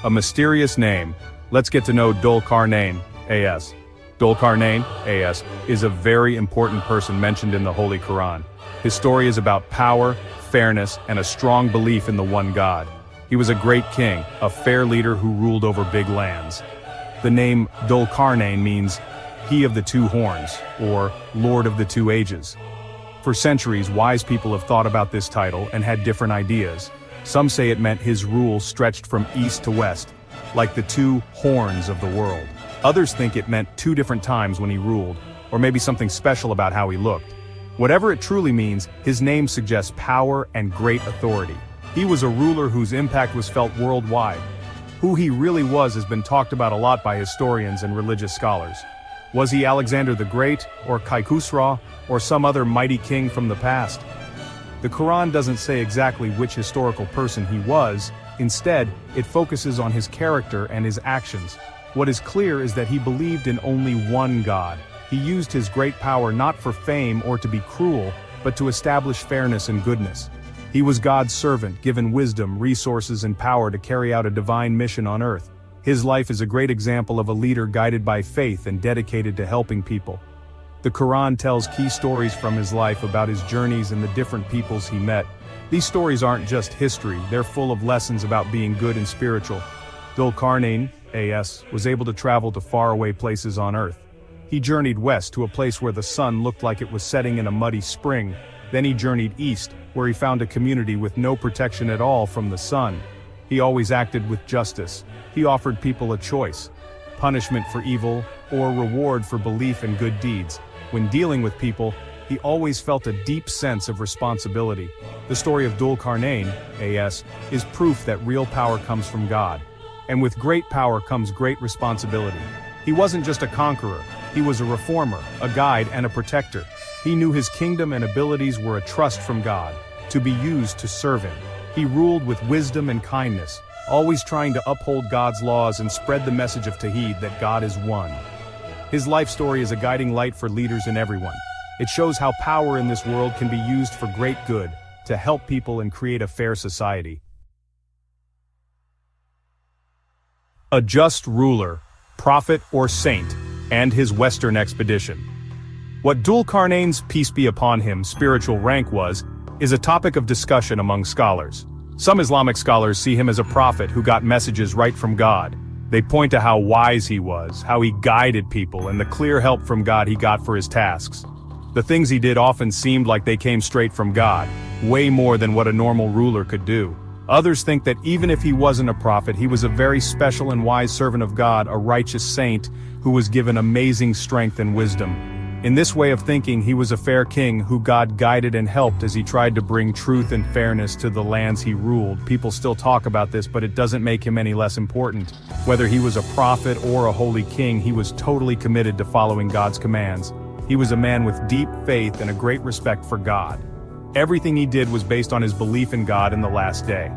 A mysterious name. Let's get to know Dhul-Qarnayn, A.S. Dhul-Qarnayn, A.S. is a very important person mentioned in the Holy Quran. His story is about power, fairness, and a strong belief in the one God. He was a great king, a fair leader who ruled over big lands. The name Dhul-Qarnayn means he of the two horns, or Lord of the two ages. For centuries, wise people have thought about this title and had different ideas. Some say it meant his rule stretched from east to west, like the two horns of the world. Others think it meant two different times when he ruled, or maybe something special about how he looked. Whatever it truly means, his name suggests power and great authority. He was a ruler whose impact was felt worldwide. Who he really was has been talked about a lot by historians and religious scholars. Was he Alexander the Great, or Khusra, or some other mighty king from the past? The Quran doesn't say exactly which historical person he was. Instead, it focuses on his character and his actions. What is clear is that he believed in only one God. He used his great power not for fame or to be cruel, but to establish fairness and goodness. He was God's servant, given wisdom, resources, and power to carry out a divine mission on earth. His life is a great example of a leader guided by faith and dedicated to helping people. The Quran tells key stories from his life about his journeys and the different peoples he met. These stories aren't just history, they're full of lessons about being good and spiritual. Dhul-Qarnayn, A.S., was able to travel to faraway places on earth. He journeyed west to a place where the sun looked like it was setting in a muddy spring. Then he journeyed east, where he found a community with no protection at all from the sun. He always acted with justice. He offered people a choice: punishment for evil, or reward for belief and good deeds. When dealing with people, he always felt a deep sense of responsibility. The story of Dhul-Qarnayn, A.S., is proof that real power comes from God. And with great power comes great responsibility. He wasn't just a conqueror, he was a reformer, a guide, and a protector. He knew his kingdom and abilities were a trust from God, to be used to serve him. He ruled with wisdom and kindness, always trying to uphold God's laws and spread the message of Tawheed that God is one. His life story is a guiding light for leaders and everyone. It shows how power in this world can be used for great good, to help people and create a fair society. A just ruler, prophet or saint, and his western expedition. What Dhul-Qarnayn's, peace be upon him, spiritual rank was, is a topic of discussion among scholars. Some Islamic scholars see him as a prophet who got messages right from God. They point to how wise he was, how he guided people, and the clear help from God he got for his tasks. The things he did often seemed like they came straight from God, way more than what a normal ruler could do. Others think that even if he wasn't a prophet, he was a very special and wise servant of God, a righteous saint who was given amazing strength and wisdom. In this way of thinking, he was a fair king who God guided and helped as he tried to bring truth and fairness to the lands he ruled. People still talk about this, but it doesn't make him any less important. Whether he was a prophet or a holy king, he was totally committed to following God's commands. He was a man with deep faith and a great respect for God. Everything he did was based on his belief in God in the last day.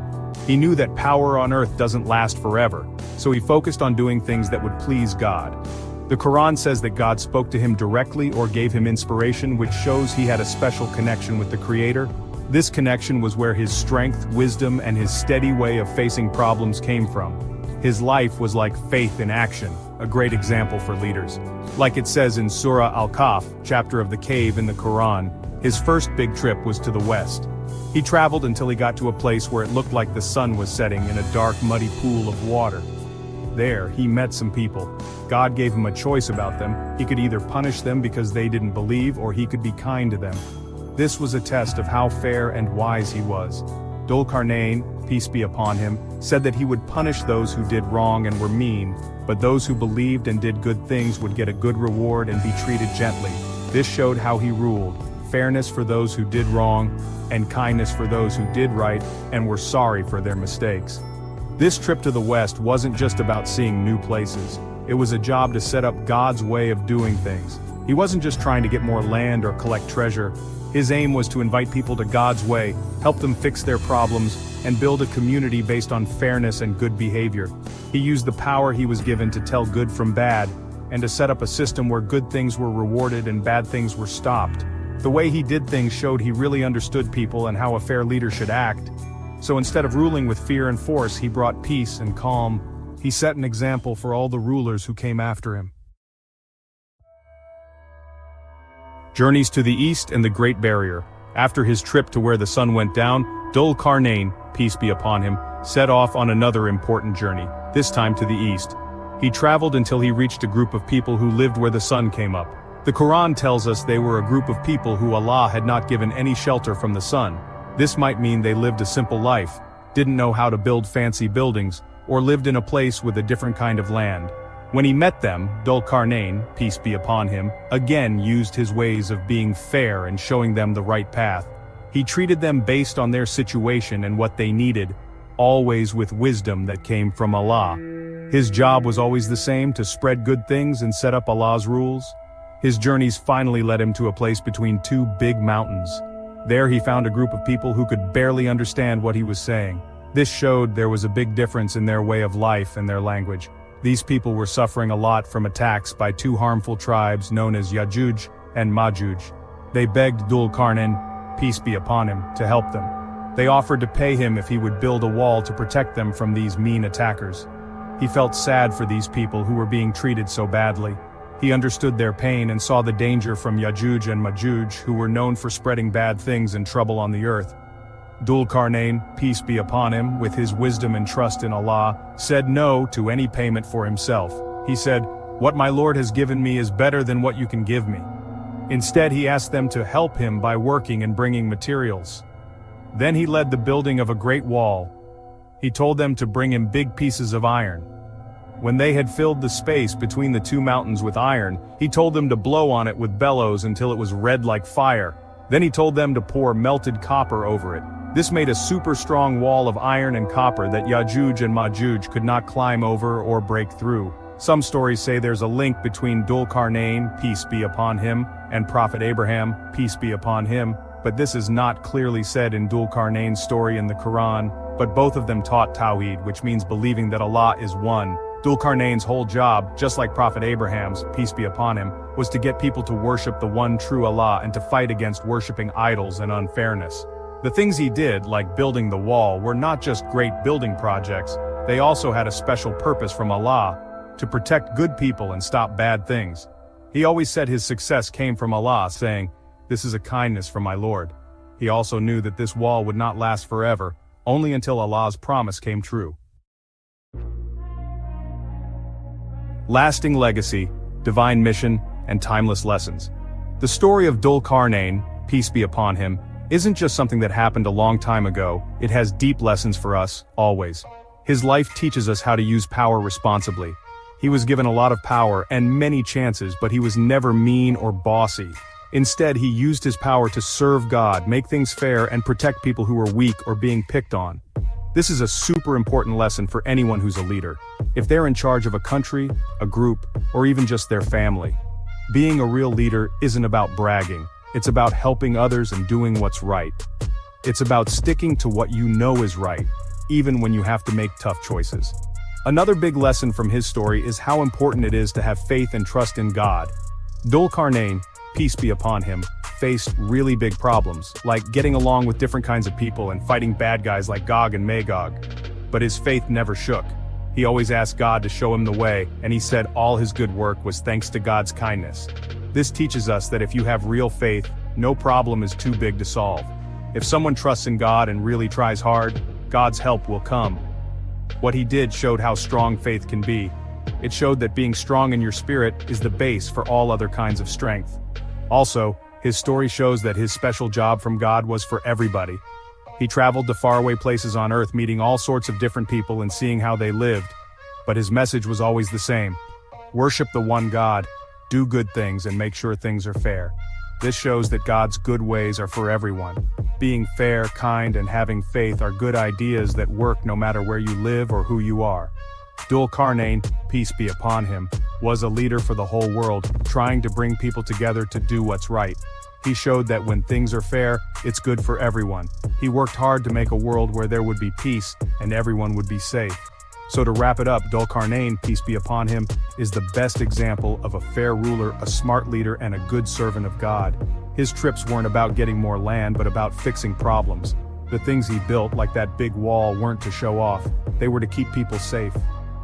He knew that power on earth doesn't last forever, so he focused on doing things that would please God. The Quran says that God spoke to him directly or gave him inspiration, which shows he had a special connection with the Creator. This connection was where his strength, wisdom, and his steady way of facing problems came from. His life was like faith in action, a great example for leaders. Like it says in Surah Al-Kahf, chapter of the cave in the Quran, his first big trip was to the west. He traveled until he got to a place where it looked like the sun was setting in a dark, muddy pool of water. There, he met some people. God gave him a choice about them. He could either punish them because they didn't believe, or he could be kind to them. This was a test of how fair and wise he was. Dhul-Qarnayn, peace be upon him, said that he would punish those who did wrong and were mean, but those who believed and did good things would get a good reward and be treated gently. This showed how he ruled: fairness for those who did wrong, and kindness for those who did right and were sorry for their mistakes. This trip to the West wasn't just about seeing new places. It was a job to set up God's way of doing things. He wasn't just trying to get more land or collect treasure. His aim was to invite people to God's way, help them fix their problems, and build a community based on fairness and good behavior. He used the power he was given to tell good from bad, and to set up a system where good things were rewarded and bad things were stopped. The way he did things showed he really understood people and how a fair leader should act. So instead of ruling with fear and force, he brought peace and calm He set an example for all the rulers who came after him. Journeys to the east and the Great Barrier. After his trip to where the sun went down, Dhul-Qarnayn, peace be upon him, set off on another important journey, this time to the east. He traveled until he reached a group of people who lived where the sun came up. The Quran tells us they were a group of people who Allah had not given any shelter from the sun. This might mean they lived a simple life, didn't know how to build fancy buildings, or lived in a place with a different kind of land. When he met them, Dhul-Qarnayn, peace be upon him, again used his ways of being fair and showing them the right path. He treated them based on their situation and what they needed, always with wisdom that came from Allah. His job was always the same, to spread good things and set up Allah's rules. His journeys finally led him to a place between two big mountains. There he found a group of people who could barely understand what he was saying. This showed there was a big difference in their way of life and their language. These people were suffering a lot from attacks by two harmful tribes known as Ya'juj and Ma'juj. They begged Dhul-Qarnayn, peace be upon him, to help them. They offered to pay him if he would build a wall to protect them from these mean attackers. He felt sad for these people who were being treated so badly. He understood their pain and saw the danger from Ya'juj and Ma'juj, who were known for spreading bad things and trouble on the earth. Dhul-Qarnayn, peace be upon him, with his wisdom and trust in Allah, said no to any payment for himself. He said, "What my Lord has given me is better than what you can give me." Instead, he asked them to help him by working and bringing materials. Then he led the building of a great wall. He told them to bring him big pieces of iron. When they had filled the space between the two mountains with iron, he told them to blow on it with bellows until it was red like fire. Then he told them to pour melted copper over it. This made a super strong wall of iron and copper that Ya'juj and Ma'juj could not climb over or break through. Some stories say there's a link between Dhul-Qarnayn, peace be upon him, and Prophet Abraham, peace be upon him, but this is not clearly said in Dhul-Qarnayn's story in the Quran, but both of them taught Tawheed, which means believing that Allah is one. Dhul-Qarnayn's whole job, just like Prophet Abraham's, peace be upon him, was to get people to worship the one true Allah and to fight against worshipping idols and unfairness. The things he did, like building the wall, were not just great building projects, they also had a special purpose from Allah, to protect good people and stop bad things. He always said his success came from Allah, saying, "This is a kindness from my Lord." He also knew that this wall would not last forever, only until Allah's promise came true. Lasting legacy, divine mission, and timeless lessons. The story of Dhul-Qarnayn, peace be upon him, isn't just something that happened a long time ago, it has deep lessons for us, always. His life teaches us how to use power responsibly. He was given a lot of power and many chances, but he was never mean or bossy. Instead, he used his power to serve God, make things fair, and protect people who were weak or being picked on. This is a super important lesson for anyone who's a leader. If they're in charge of a country, a group, or even just their family. Being a real leader isn't about bragging. It's about helping others and doing what's right. It's about sticking to what you know is right, even when you have to make tough choices. Another big lesson from his story is how important it is to have faith and trust in God. Dhul-Qarnayn, peace be upon him, faced really big problems, like getting along with different kinds of people and fighting bad guys like Gog and Magog. But his faith never shook. He always asked God to show him the way, and he said all his good work was thanks to God's kindness. This teaches us that if you have real faith, no problem is too big to solve. If someone trusts in God and really tries hard, God's help will come. What he did showed how strong faith can be. It showed that being strong in your spirit is the base for all other kinds of strength. Also, his story shows that his special job from God was for everybody. He traveled to faraway places on earth, meeting all sorts of different people and seeing how they lived. But his message was always the same. Worship the one God, do good things, and make sure things are fair. This shows that God's good ways are for everyone. Being fair, kind, and having faith are good ideas that work no matter where you live or who you are. Dhul-Qarnayn, peace be upon him, was a leader for the whole world, trying to bring people together to do what's right. He showed that when things are fair, it's good for everyone. He worked hard to make a world where there would be peace and everyone would be safe. So to wrap it up, Dhul-Qarnayn, peace be upon him, is the best example of a fair ruler, a smart leader, and a good servant of God. His trips weren't about getting more land, but about fixing problems. The things he built, like that big wall, weren't to show off. They were to keep people safe.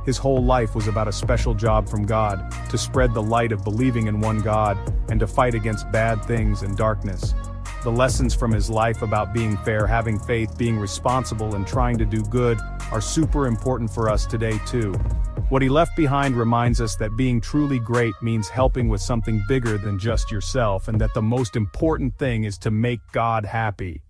His whole life was about a special job from God, to spread the light of believing in one God, and to fight against bad things and darkness. The lessons from his life about being fair, having faith, being responsible, and trying to do good are super important for us today too. What he left behind reminds us that being truly great means helping with something bigger than just yourself, and that the most important thing is to make God happy.